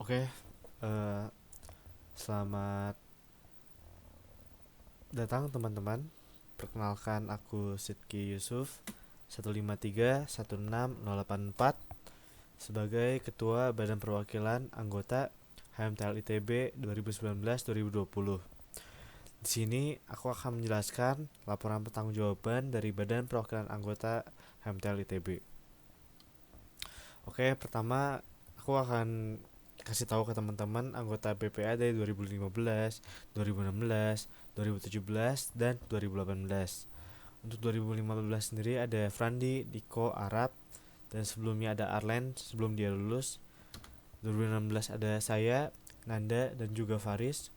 Oke, eh, selamat datang teman-teman. Perkenalkan aku Sidki Yusuf 153 16084 sebagai Ketua Badan Perwakilan Anggota HMTL ITB 2019-2020. Di sini aku akan menjelaskan laporan pertanggungjawaban dari Badan Perwakilan Anggota HMTL ITB. Oke, pertama aku akan kasih tahu ke teman-teman anggota BPA dari 2015, 2016, 2017, dan 2018. Untuk 2015 sendiri ada Frandi, Diko, Arab, dan sebelumnya ada Arlen sebelum dia lulus. 2016 ada saya, Nanda, dan juga Faris.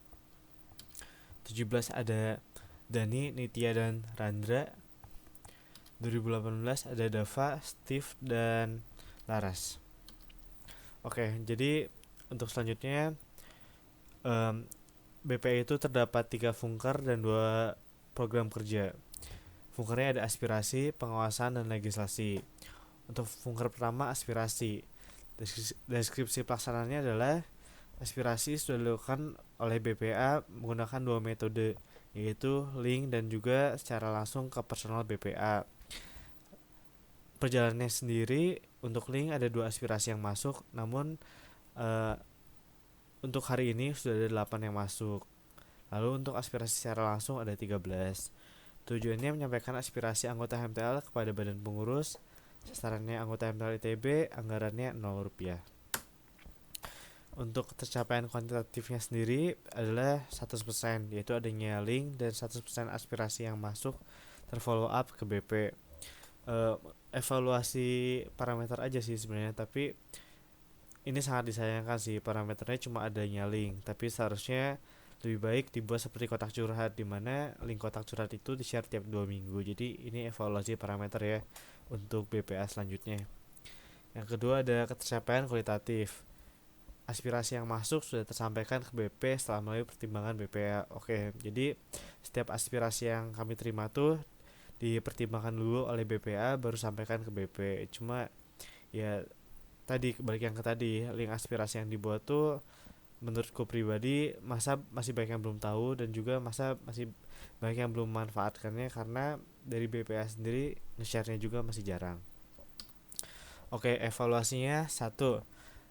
17 ada Dani, Nitya, dan Randra. 2018 ada Dava, Steve, dan Laras. Oke, jadi untuk selanjutnya BPI itu terdapat 3 funker dan 2 program kerja. Funkernya ada aspirasi, pengawasan, dan legislasi. Untuk funker pertama aspirasi, deskripsi pelaksanaannya adalah aspirasi sudah dilakukan oleh BPA menggunakan 2 metode, yaitu link dan juga secara langsung ke personal BPA. Perjalanannya sendiri untuk link ada 2 aspirasi yang masuk, namun untuk hari ini sudah ada 8 yang masuk. Lalu untuk aspirasi secara langsung ada 13. Tujuannya menyampaikan aspirasi anggota HMTL kepada badan pengurus. Sasarannya anggota HMTL ITB, anggarannya Rp0. Untuk tercapaian kuantitatifnya sendiri adalah 100%, yaitu adanya link dan 100% aspirasi yang masuk terfollow up ke BP. Evaluasi parameter aja sih sebenarnya, tapi ini sangat disayangkan sih, parameternya cuma adanya link, tapi seharusnya lebih baik dibuat seperti kotak curhat, di mana link kotak curhat itu di-share tiap 2 minggu. Jadi ini evaluasi parameter ya untuk BPA selanjutnya. Yang kedua ada ketercapaian kualitatif. Aspirasi yang masuk sudah tersampaikan ke BP setelah melalui pertimbangan BPA. Oke, jadi setiap aspirasi yang kami terima tuh dipertimbangkan dulu oleh BPA baru sampaikan ke BP. Cuma ya tadi balik yang ke tadi, link aspirasi yang dibuat tuh menurutku pribadi masih banyak yang belum tahu, dan juga masih banyak yang belum memanfaatkannya karena dari BPA sendiri nge-share-nya juga masih jarang. Oke, evaluasinya satu,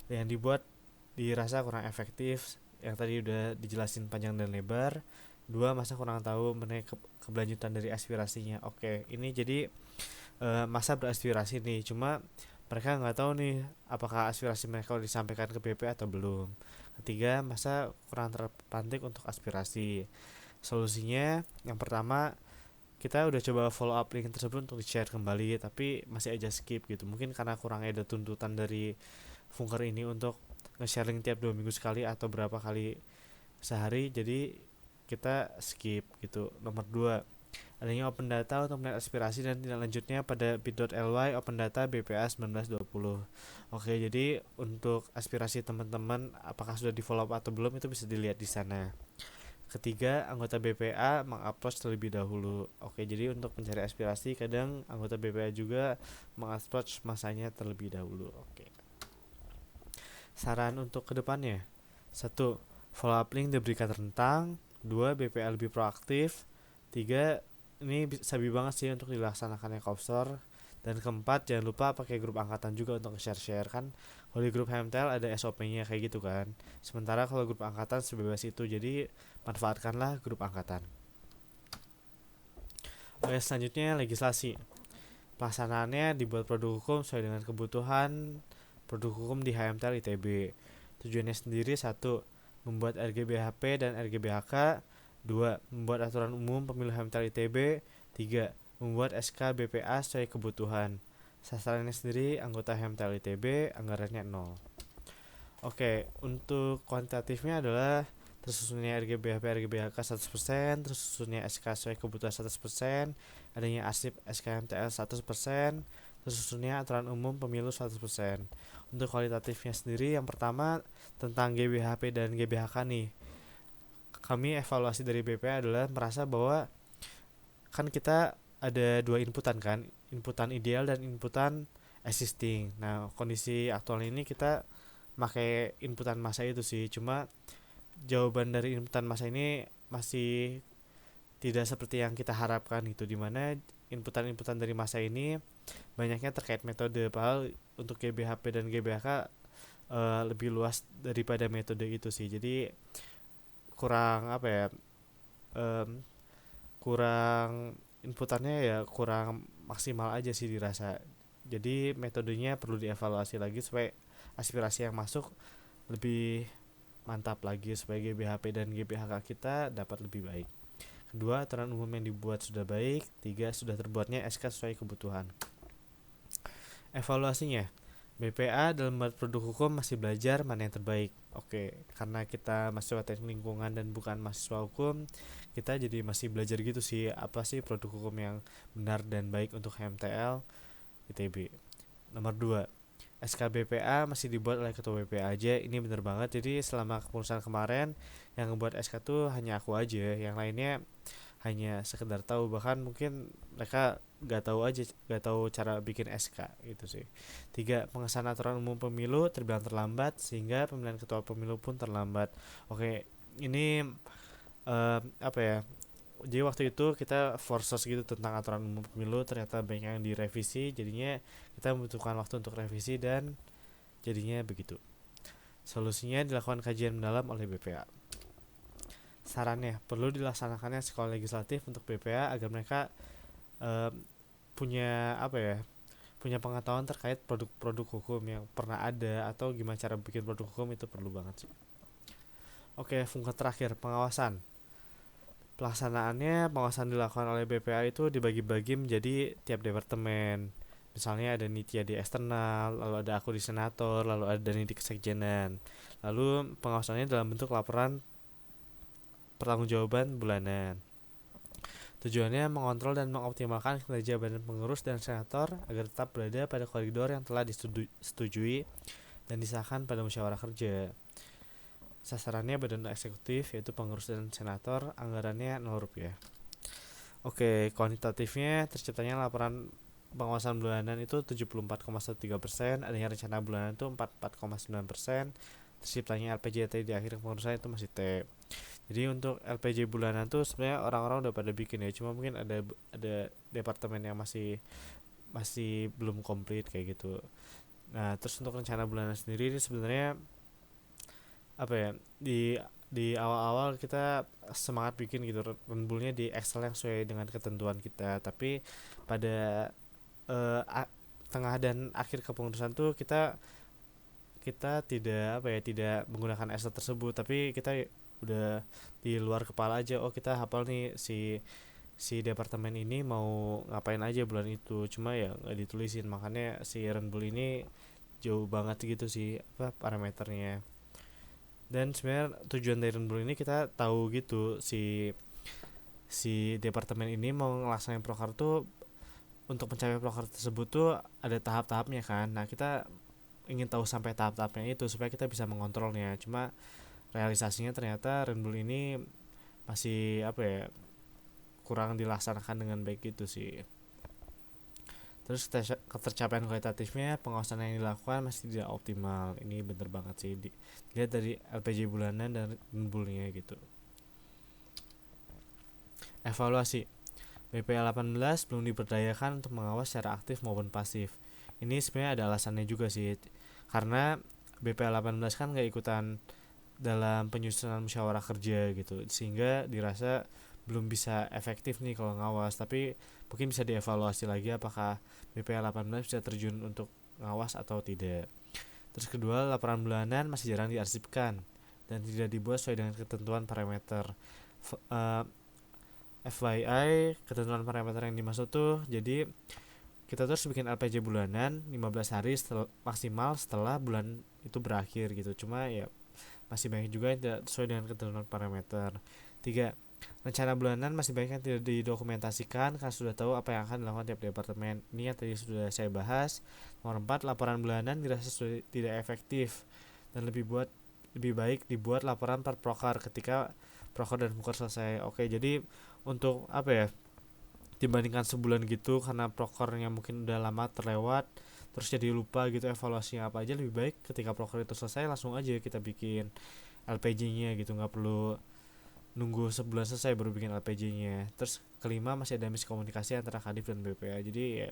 yang dibuat dirasa kurang efektif, yang tadi udah dijelasin panjang dan lebar. Dua, masa kurang tahu mengenai keberlanjutan dari aspirasinya. Oke, ini jadi masa beraspirasi nih, cuma mereka nggak tahu nih apakah aspirasi mereka udah disampaikan ke BP atau belum. Ketiga, masa kurang terpantik untuk aspirasi. Solusinya yang pertama, kita udah coba follow up link tersebut untuk di share kembali, tapi masih aja skip gitu. Mungkin karena kurang ada tuntutan dari funker ini untuk nge-share link tiap 2 minggu sekali atau berapa kali sehari, jadi kita skip gitu. Nomor 2, adanya open data untuk melihat aspirasi dan tindak lanjutnya pada bit.ly open data BPA 1920. Oke, jadi untuk aspirasi teman-teman apakah sudah di follow up atau belum itu bisa dilihat di sana. Ketiga, anggota BPA mengupload terlebih dahulu. Oke, jadi untuk mencari aspirasi kadang anggota BPA juga mengupload masanya terlebih dahulu. Oke. Saran untuk kedepannya: satu, follow up link diberikan rentang. Dua, BPA lebih proaktif. Tiga, ini sabi banget sih untuk dilaksanakannya kopsor. Dan keempat, jangan lupa pakai grup angkatan juga untuk share-share kan. Kalau di grup HMTL ada SOP-nya kayak gitu kan. Sementara kalau grup angkatan sebebas itu, jadi manfaatkanlah grup angkatan. Oke, selanjutnya legislasi. Pelaksanaannya dibuat produk hukum sesuai dengan kebutuhan produk hukum di HMTL ITB. Tujuannya sendiri: satu, membuat RGBHP dan RGBHK. Dua, membuat aturan umum pemilu HMTL ITB. Tiga, membuat SK BPA sesuai kebutuhan. Sasarannya sendiri anggota HMTL ITB, anggarannya 0. Oke, untuk kuantitatifnya adalah tersusunnya RGBHP RGBHK 100%, tersusunnya SK sesuai kebutuhan 100%, adanya arsip SKMTL 100%, tersusunnya aturan umum pemilu 100%. Untuk kualitatifnya sendiri, yang pertama tentang GBHP dan GBHK nih. Kami evaluasi dari BPA adalah merasa bahwa kan kita ada 2 inputan kan, inputan ideal dan inputan existing. Nah, kondisi aktual ini kita pakai inputan massa itu sih. Cuma jawaban dari inputan massa ini masih tidak seperti yang kita harapkan gitu, dimana inputan-inputan dari massa ini banyaknya terkait metode, padahal untuk GBHP dan GBHK lebih luas daripada metode itu sih. Jadi kurang apa ya, em, kurang inputannya ya kurang maksimal aja sih dirasa. Jadi metodenya perlu dievaluasi lagi supaya aspirasi yang masuk lebih mantap lagi, supaya GBHP dan GBHK kita dapat lebih baik. Kedua, aturan umum yang dibuat sudah baik. Tiga, sudah terbuatnya SK sesuai kebutuhan. Evaluasinya, BPA dalam membuat produk hukum masih belajar mana yang terbaik. Oke, karena kita mahasiswa teknik lingkungan dan bukan mahasiswa hukum, kita jadi masih belajar gitu sih, apa sih produk hukum yang benar dan baik untuk HMTL ITB. Nomor 2, SK BPA masih dibuat oleh ketua BPA aja. Ini bener banget. Jadi selama kepengurusan kemarin yang ngebuat SK tuh hanya aku aja, yang lainnya hanya sekedar tahu, bahkan mungkin mereka gak tahu cara bikin SK gitu sih. Tiga, pengesahan aturan umum pemilu terbilang terlambat sehingga pemilihan ketua pemilu pun terlambat. Oke, ini apa ya, jadi waktu itu kita forsos gitu tentang aturan umum pemilu, ternyata banyak yang direvisi, jadinya kita membutuhkan waktu untuk revisi dan jadinya begitu. Solusinya dilakukan kajian mendalam oleh BPA. Sarannya, perlu dilaksanakannya sekolah legislatif untuk BPA agar mereka eh, punya apa ya, punya pengetahuan terkait produk-produk hukum yang pernah ada atau gimana cara bikin produk hukum, itu perlu banget sih. Oke, fungsi terakhir, pengawasan. Pelaksanaannya, pengawasan dilakukan oleh BPA itu dibagi-bagi menjadi tiap departemen. Misalnya ada Nitya di eksternal, lalu ada aku di senator, lalu ada Dani di kesekjenan. Lalu pengawasannya dalam bentuk laporan pertanggungjawaban bulanan. Tujuannya mengontrol dan mengoptimalkan kinerja badan pengurus dan senator agar tetap berada pada koridor yang telah disetujui dan disahkan pada musyawarah kerja. Sasarannya badan eksekutif yaitu pengurus dan senator, anggarannya Rp0. Oke, kuantitatifnya terciptanya laporan pengawasan bulanan itu 74,13%, adanya rencana bulanan itu 44,9%, terciptanya LPJT di akhir pengurusan itu masih T. Jadi untuk LPJ bulanan tuh sebenarnya orang-orang udah pada bikin ya, cuma mungkin ada departemen yang masih masih belum komplit kayak gitu. Nah, terus untuk rencana bulanan sendiri ini sebenarnya apa ya, di awal-awal kita semangat bikin gitu rembulnya di Excel yang sesuai dengan ketentuan kita, tapi pada eh, a- tengah dan akhir kepengurusan tuh kita kita tidak apa ya, tidak menggunakan Excel tersebut, tapi kita udah di luar kepala aja, oh kita hafal nih si si departemen ini mau ngapain aja bulan itu, cuma ya nggak ditulisin, makanya si rembul ini jauh banget gitu sih apa parameternya. Dan sebenarnya tujuan dari rembul ini kita tahu gitu, si si departemen ini mau ngelaksanain proker tuh, untuk mencapai proker tersebut tuh ada tahap-tahapnya kan. Nah, kita ingin tahu sampai tahap-tahapnya itu supaya kita bisa mengontrolnya. Cuma realisasinya ternyata rembul ini masih apa ya, kurang dilaksanakan dengan baik gitu sih. Terus ketercapaian kualitatifnya, pengawasan yang dilakukan masih tidak optimal. Ini bener banget sih, dilihat dari LPJ bulanan dan rembulnya gitu. Evaluasi, BPA 18 belum diberdayakan untuk mengawas secara aktif maupun pasif. Ini sebenarnya ada alasannya juga sih, karena BPA 18 kan gak ikutan dalam penyusunan musyawarah kerja gitu, sehingga dirasa belum bisa efektif nih kalau ngawas. Tapi mungkin bisa dievaluasi lagi apakah BPA 18 bisa terjun untuk ngawas atau tidak. Terus kedua, laporan bulanan masih jarang diarsipkan dan tidak dibuat sesuai dengan ketentuan parameter. FYI, ketentuan parameter yang dimaksud tuh, jadi kita terus bikin LPJ bulanan 15 hari maksimal setelah bulan itu berakhir gitu. Cuma ya masih banyak juga yang tidak sesuai dengan ketentuan parameter. 3, rencana bulanan masih banyak yang tidak didokumentasikan karena sudah tahu apa yang akan dilakukan tiap departemen. Ini yang tadi sudah saya bahas. Nomor 4, laporan bulanan dirasa sudah tidak efektif dan lebih baik dibuat laporan per proker ketika proker dan buker selesai. Oke, jadi untuk apa ya, dibandingkan sebulan gitu karena prokernya mungkin udah lama terlewat, terus jadi lupa gitu evaluasinya apa aja, lebih baik ketika proker itu selesai langsung aja kita bikin LPJ-nya gitu, nggak perlu nunggu sebulan selesai baru bikin LPJ-nya. Terus kelima, masih ada miskomunikasi antara Kadif dan BPA. Jadi ya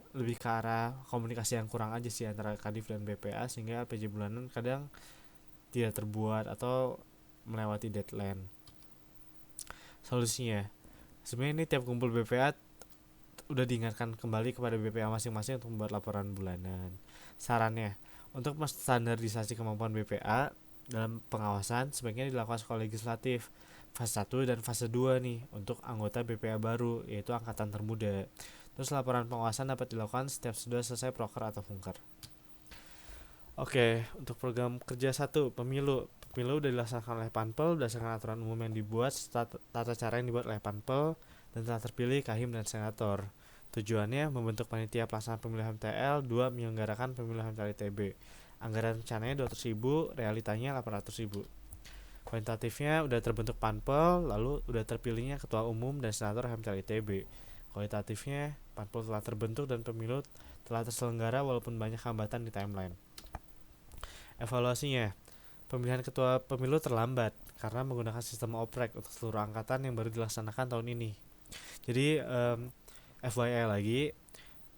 lebih ke arah komunikasi yang kurang aja sih antara Kadif dan BPA, sehingga LPJ bulanan kadang tidak terbuat atau melewati deadline. Solusinya, sebenarnya ini tiap kumpul BPA udah diingatkan kembali kepada BPA masing-masing untuk membuat laporan bulanan. Sarannya, untuk menstandardisasi kemampuan BPA dalam pengawasan sebaiknya dilakukan sekolah legislatif fase 1 dan fase 2 nih untuk anggota BPA baru, yaitu angkatan termuda. Terus laporan pengawasan dapat dilakukan setiap sudah selesai proker atau funker. Oke, untuk program kerja 1, pemilu. Pemilu udah dilaksanakan oleh Panpel berdasarkan aturan umum yang dibuat, tata cara yang dibuat oleh Panpel, dan telah terpilih Kahim dan Senator. Tujuannya membentuk panitia pelaksana pemilu MTL, 2 menyelenggarakan pemilu MTL ITB. Anggaran rencananya 200.000, realitanya 800.000. Kuantitatifnya udah terbentuk Panpel, lalu udah terpilihnya ketua umum dan senator MTL ITB. Kualitatifnya Panpel telah terbentuk dan pemilu telah terselenggara walaupun banyak hambatan di timeline. Evaluasinya, pemilihan ketua pemilu terlambat karena menggunakan sistem oprek untuk seluruh angkatan yang baru dilaksanakan tahun ini. Jadi FYI lagi,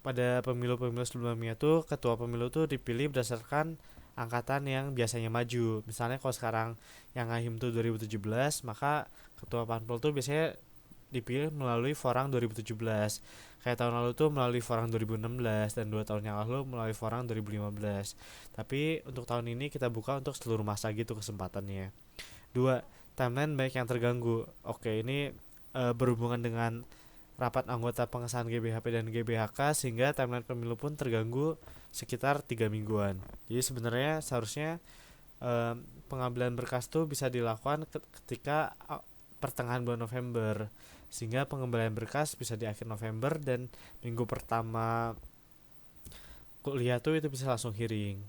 pada pemilu-pemilu sebelumnya tuh ketua pemilu tuh dipilih berdasarkan angkatan yang biasanya maju. Misalnya kalau sekarang yang ngahim tuh 2017, maka ketua Panpel tuh biasanya dipilih melalui Forang 2017. Kayak tahun lalu tuh melalui Forang 2016 dan 2 tahun yang lalu melalui Forang 2015. Tapi untuk tahun ini kita buka untuk seluruh masa gitu kesempatannya. 2. Timeline banyak yang terganggu. Oke, ini berhubungan dengan rapat anggota pengesahan GBHP dan GBHK sehingga timeline pemilu pun terganggu sekitar 3 mingguan. Jadi sebenarnya seharusnya pengambilan berkas tuh bisa dilakukan ketika pertengahan bulan November, sehingga pengembalian berkas bisa di akhir November dan minggu pertama kuliah tuh itu bisa langsung hearing.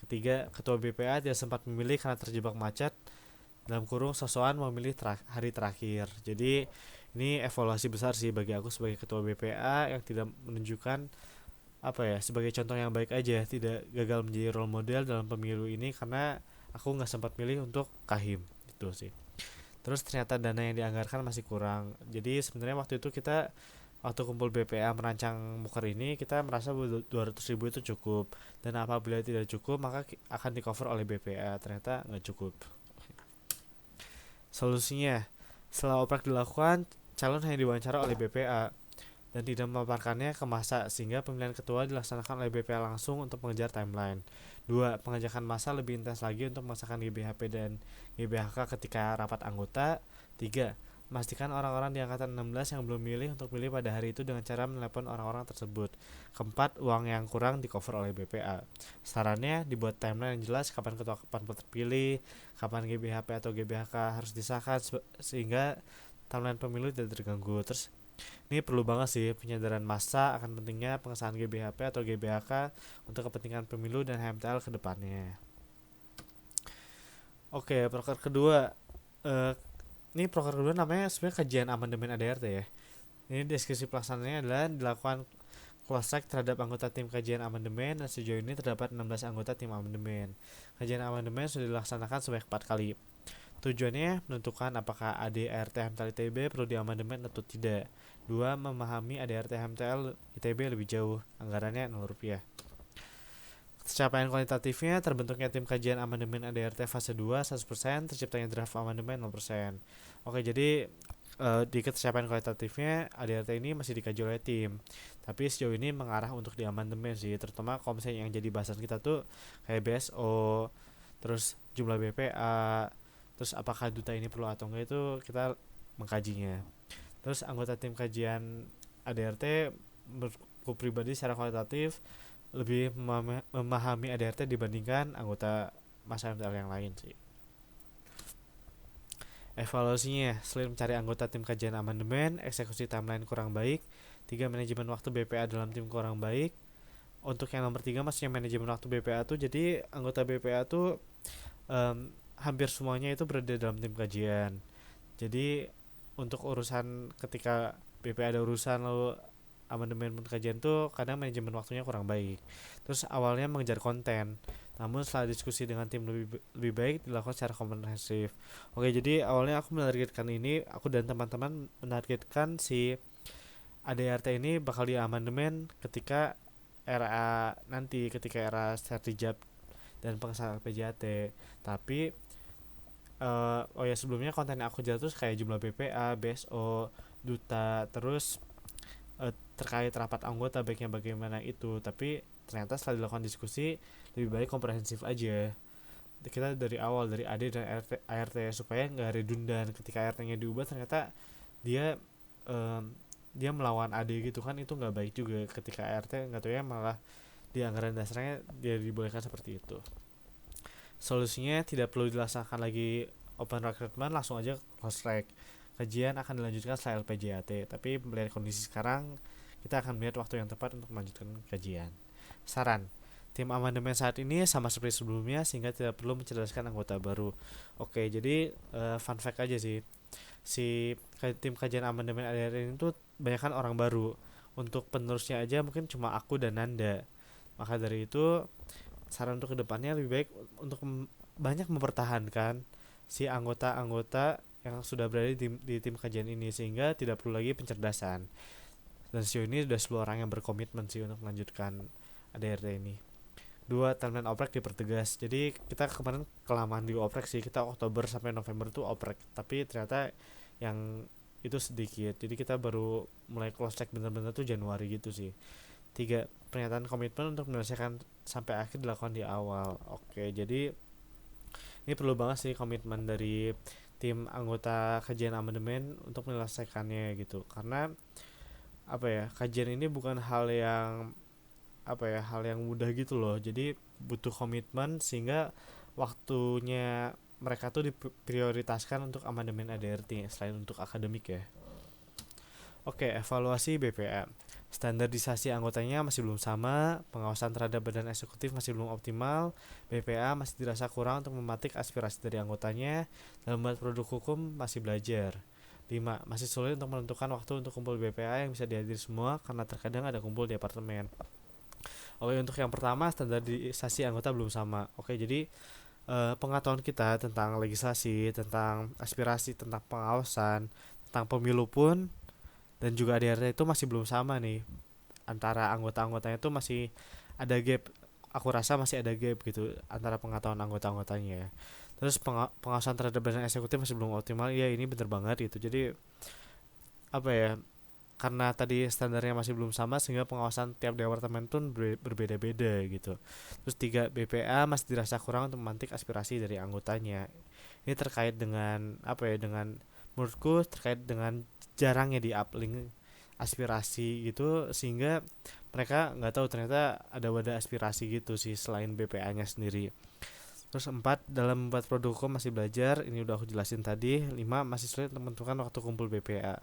Ketiga, ketua BPA tidak sempat memilih karena terjebak macet, dalam kurung sosokan memilih hari terakhir. Jadi ini evaluasi besar sih bagi aku sebagai ketua BPA yang tidak menunjukkan sebagai contoh yang baik aja, tidak gagal menjadi role model dalam pemilu ini karena aku nggak sempat milih untuk Kahim itu sih. Terus ternyata dana yang dianggarkan masih kurang. Jadi sebenarnya waktu itu kita waktu kumpul BPA merancang muker ini kita merasa 200.000 itu cukup, dan apabila tidak cukup maka akan di cover oleh BPA. Ternyata nggak cukup. Solusinya, setelah oprek dilakukan, calon hanya diwawancara oleh BPA dan tidak memaparkannya ke massa, sehingga pemilihan ketua dilaksanakan oleh BPA langsung untuk mengejar timeline. 2. Pengajakan massa lebih intens lagi untuk memaksakan GBHP dan GBHK ketika rapat anggota. 3. Memastikan orang-orang di angkatan 16 yang belum milih untuk milih pada hari itu dengan cara menelepon orang-orang tersebut. 4. Uang yang kurang di cover oleh BPA. Sarannya dibuat timeline yang jelas kapan ketua kapan terpilih, kapan GBHP atau GBHK harus disahkan sehingga timeline pemilu tidak terganggu. Terus ini perlu banget sih penyadaran massa akan pentingnya pengesahan GBHP atau GBHK untuk kepentingan pemilu dan HMTL ke depannya. Oke, proker kedua. Ini proker kedua namanya sebenarnya kajian amandemen ADRT ya. Ini deskripsi pelaksanaannya adalah dilakukan cross check terhadap anggota tim kajian amandemen, dan sejauh ini terdapat 16 anggota tim amandemen. Kajian amandemen sudah dilaksanakan sebanyak 4 kali. Tujuannya menentukan apakah ADRT HMTL ITB perlu diamandemen atau tidak. 2. Memahami ADRT HMTL ITB lebih jauh. Anggarannya Rp0. Capaian kualitatifnya terbentuknya tim kajian amandemen ADRT fase 2 100%, terciptanya draft amandemen 0%. Oke, jadi di capaian kualitatifnya ADRT ini masih dikaji oleh tim, tapi sejauh ini mengarah untuk diamandemen sih, terutama kalau misalnya yang jadi bahasan kita tuh kayak BSO, terus jumlah BPA, terus apakah duta ini perlu atau enggak, itu kita mengkajinya. Terus anggota tim kajian ADRT menurutku pribadi secara kualitatif lebih memahami ADRT dibandingkan anggota masa MTL yang lain sih. Evaluasinya, selain mencari anggota tim kajian amandemen, eksekusi timeline kurang baik. 3. Manajemen waktu BPA dalam tim kurang baik. Untuk yang nomor 3 maksudnya manajemen waktu BPA tuh, jadi anggota BPA tuh hampir semuanya itu berada dalam tim kajian. Jadi untuk urusan ketika BPA ada urusan lalu amandemen pengkajian tuh kadang manajemen waktunya kurang baik. Terus awalnya mengejar konten, namun setelah diskusi dengan tim lebih baik dilakukan secara komprehensif. Oke, jadi awalnya aku dan teman-teman menargetkan si ADRT ini bakal diamandemen ketika era sertijab dan pengesahan PJAT. Tapi oh ya, sebelumnya konten yang aku jatuh kayak jumlah BPA, BSO, duta, terus terkait rapat anggota baiknya bagaimana itu. Tapi ternyata setelah dilakukan diskusi lebih baik komprehensif aja. Kita dari awal dari AD dan ART supaya nggak redundan ketika ART-nya diubah ternyata dia em, dia melawan AD gitu kan, itu nggak baik juga ketika ART nggak tahu ya malah di anggaran dasarnya dia dibolehkan seperti itu. Solusinya tidak perlu dilaksanakan lagi open recruitment, langsung aja close track. Kajian akan dilanjutkan setelah LPJAT, tapi melihat kondisi sekarang, kita akan melihat waktu yang tepat untuk melanjutkan kajian. Saran, tim amandemen saat ini sama seperti sebelumnya sehingga tidak perlu mencerdaskan anggota baru. Oke, jadi fun fact aja sih. Tim kajian amandemen ADR ini tuh banyak kan orang baru. Untuk penerusnya aja mungkin cuma aku dan Nanda. Maka dari itu saran untuk kedepannya lebih baik untuk banyak mempertahankan si anggota-anggota yang sudah berada di tim kajian ini sehingga tidak perlu lagi pencerdasan. Dan sejauh ini sudah 10 orang yang berkomitmen sih untuk melanjutkan ADRT ini. Dua, timeline oprek dipertegas. Jadi kita kemarin kelamaan di oprek sih, kita Oktober sampai November tuh oprek, tapi ternyata yang itu sedikit, jadi kita baru mulai close check bener-bener tuh Januari gitu sih. Tiga, pernyataan komitmen untuk menyelesaikan sampai akhir dilakukan di awal. Oke, jadi ini perlu banget sih komitmen dari tim anggota kajian amandemen untuk menyelesaikannya gitu. Karena kajian ini bukan hal yang mudah gitu loh. Jadi butuh komitmen sehingga waktunya mereka tuh diprioritaskan untuk amandemen ADRT selain untuk akademik ya. Oke, evaluasi BPA. Standarisasi anggotanya masih belum sama, pengawasan terhadap badan eksekutif masih belum optimal, BPA masih dirasa kurang untuk mematik aspirasi dari anggotanya, dalam membuat produk hukum masih belajar. 5. Masih sulit untuk menentukan waktu untuk kumpul BPA yang bisa dihadiri semua karena terkadang ada kumpul di apartemen. Oke, untuk yang pertama, standarisasi anggota belum sama. Oke, jadi pengetahuan kita tentang legislasi, tentang aspirasi, tentang pengawasan, tentang pemilu pun dan juga ADRT itu masih belum sama nih, antara anggota-anggotanya itu masih ada gap. Aku rasa masih ada gap gitu antara pengetahuan anggota-anggotanya. Terus pengawasan terhadap badan eksekutif masih belum optimal. Ya, ini bener banget gitu. Jadi apa ya, karena tadi standarnya masih belum sama sehingga pengawasan tiap departemen pun berbeda-beda gitu. Terus 3, BPA masih dirasa kurang untuk memantik aspirasi dari anggotanya. Ini terkait dengan dengan menurutku terkait dengan jarangnya di uplink aspirasi gitu sehingga mereka nggak tahu ternyata ada wadah aspirasi gitu sih selain BPA-nya sendiri. Terus 4, dalam membuat produk hukum masih belajar, ini udah aku jelasin tadi. 5, masih sulit untuk menentukan waktu kumpul BPA.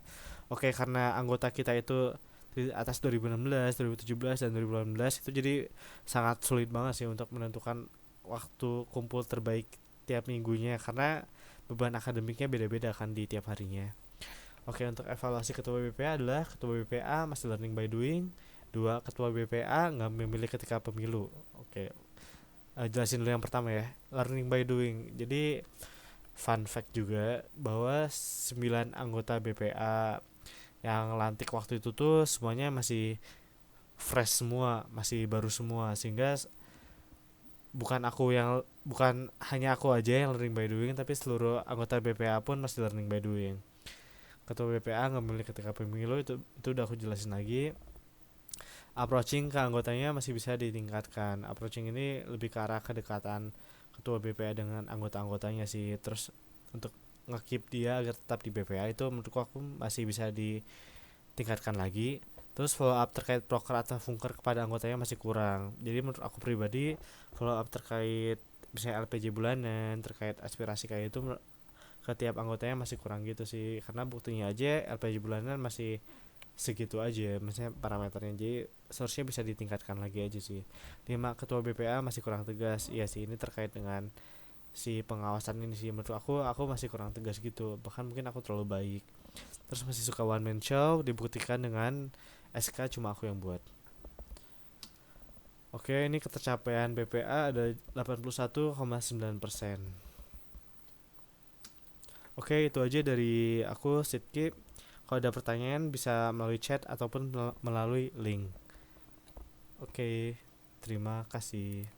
Oke, karena anggota kita itu di atas 2016, 2017 dan 2018 itu jadi sangat sulit banget sih untuk menentukan waktu kumpul terbaik tiap minggunya karena beban akademiknya beda-beda kan di tiap harinya. Oke, untuk evaluasi ketua BPA adalah ketua BPA masih learning by doing. 2, ketua BPA nggak memilih ketika pemilu. Oke, jelasin dulu yang pertama ya, learning by doing. Jadi fun fact juga bahwa 9 anggota BPA yang lantik waktu itu tuh semuanya masih fresh semua, masih baru semua sehingga bukan hanya aku aja yang learning by doing tapi seluruh anggota BPA pun masih learning by doing. Ketua BPA nggak memilih ketika pemilu, itu udah aku jelasin lagi. Approaching ke anggotanya masih bisa ditingkatkan. Approaching ini lebih ke arah kedekatan ketua BPA dengan anggota-anggotanya sih. Terus untuk nge-keep dia agar tetap di BPA itu menurutku aku masih bisa ditingkatkan lagi. Terus follow up terkait proker atau funker kepada anggotanya masih kurang. Jadi menurut aku pribadi follow up terkait misalnya LPJ bulanan, terkait aspirasi kayak itu ke tiap anggotanya masih kurang gitu sih. Karena buktinya aja LPJ bulanan masih segitu aja misalnya parameternya, jadi seharusnya bisa ditingkatkan lagi aja sih. 5, ketua BPA masih kurang tegas. Iya sih, ini terkait dengan si pengawasan ini sih menurut aku masih kurang tegas gitu, bahkan mungkin aku terlalu baik. Terus masih suka one man show, dibuktikan dengan SK cuma aku yang buat. Oke, ini ketercapaian BPA ada 81,9%. Oke, itu aja dari aku, Sidki. Kalau ada pertanyaan bisa melalui chat ataupun melalui link. Oke, terima kasih.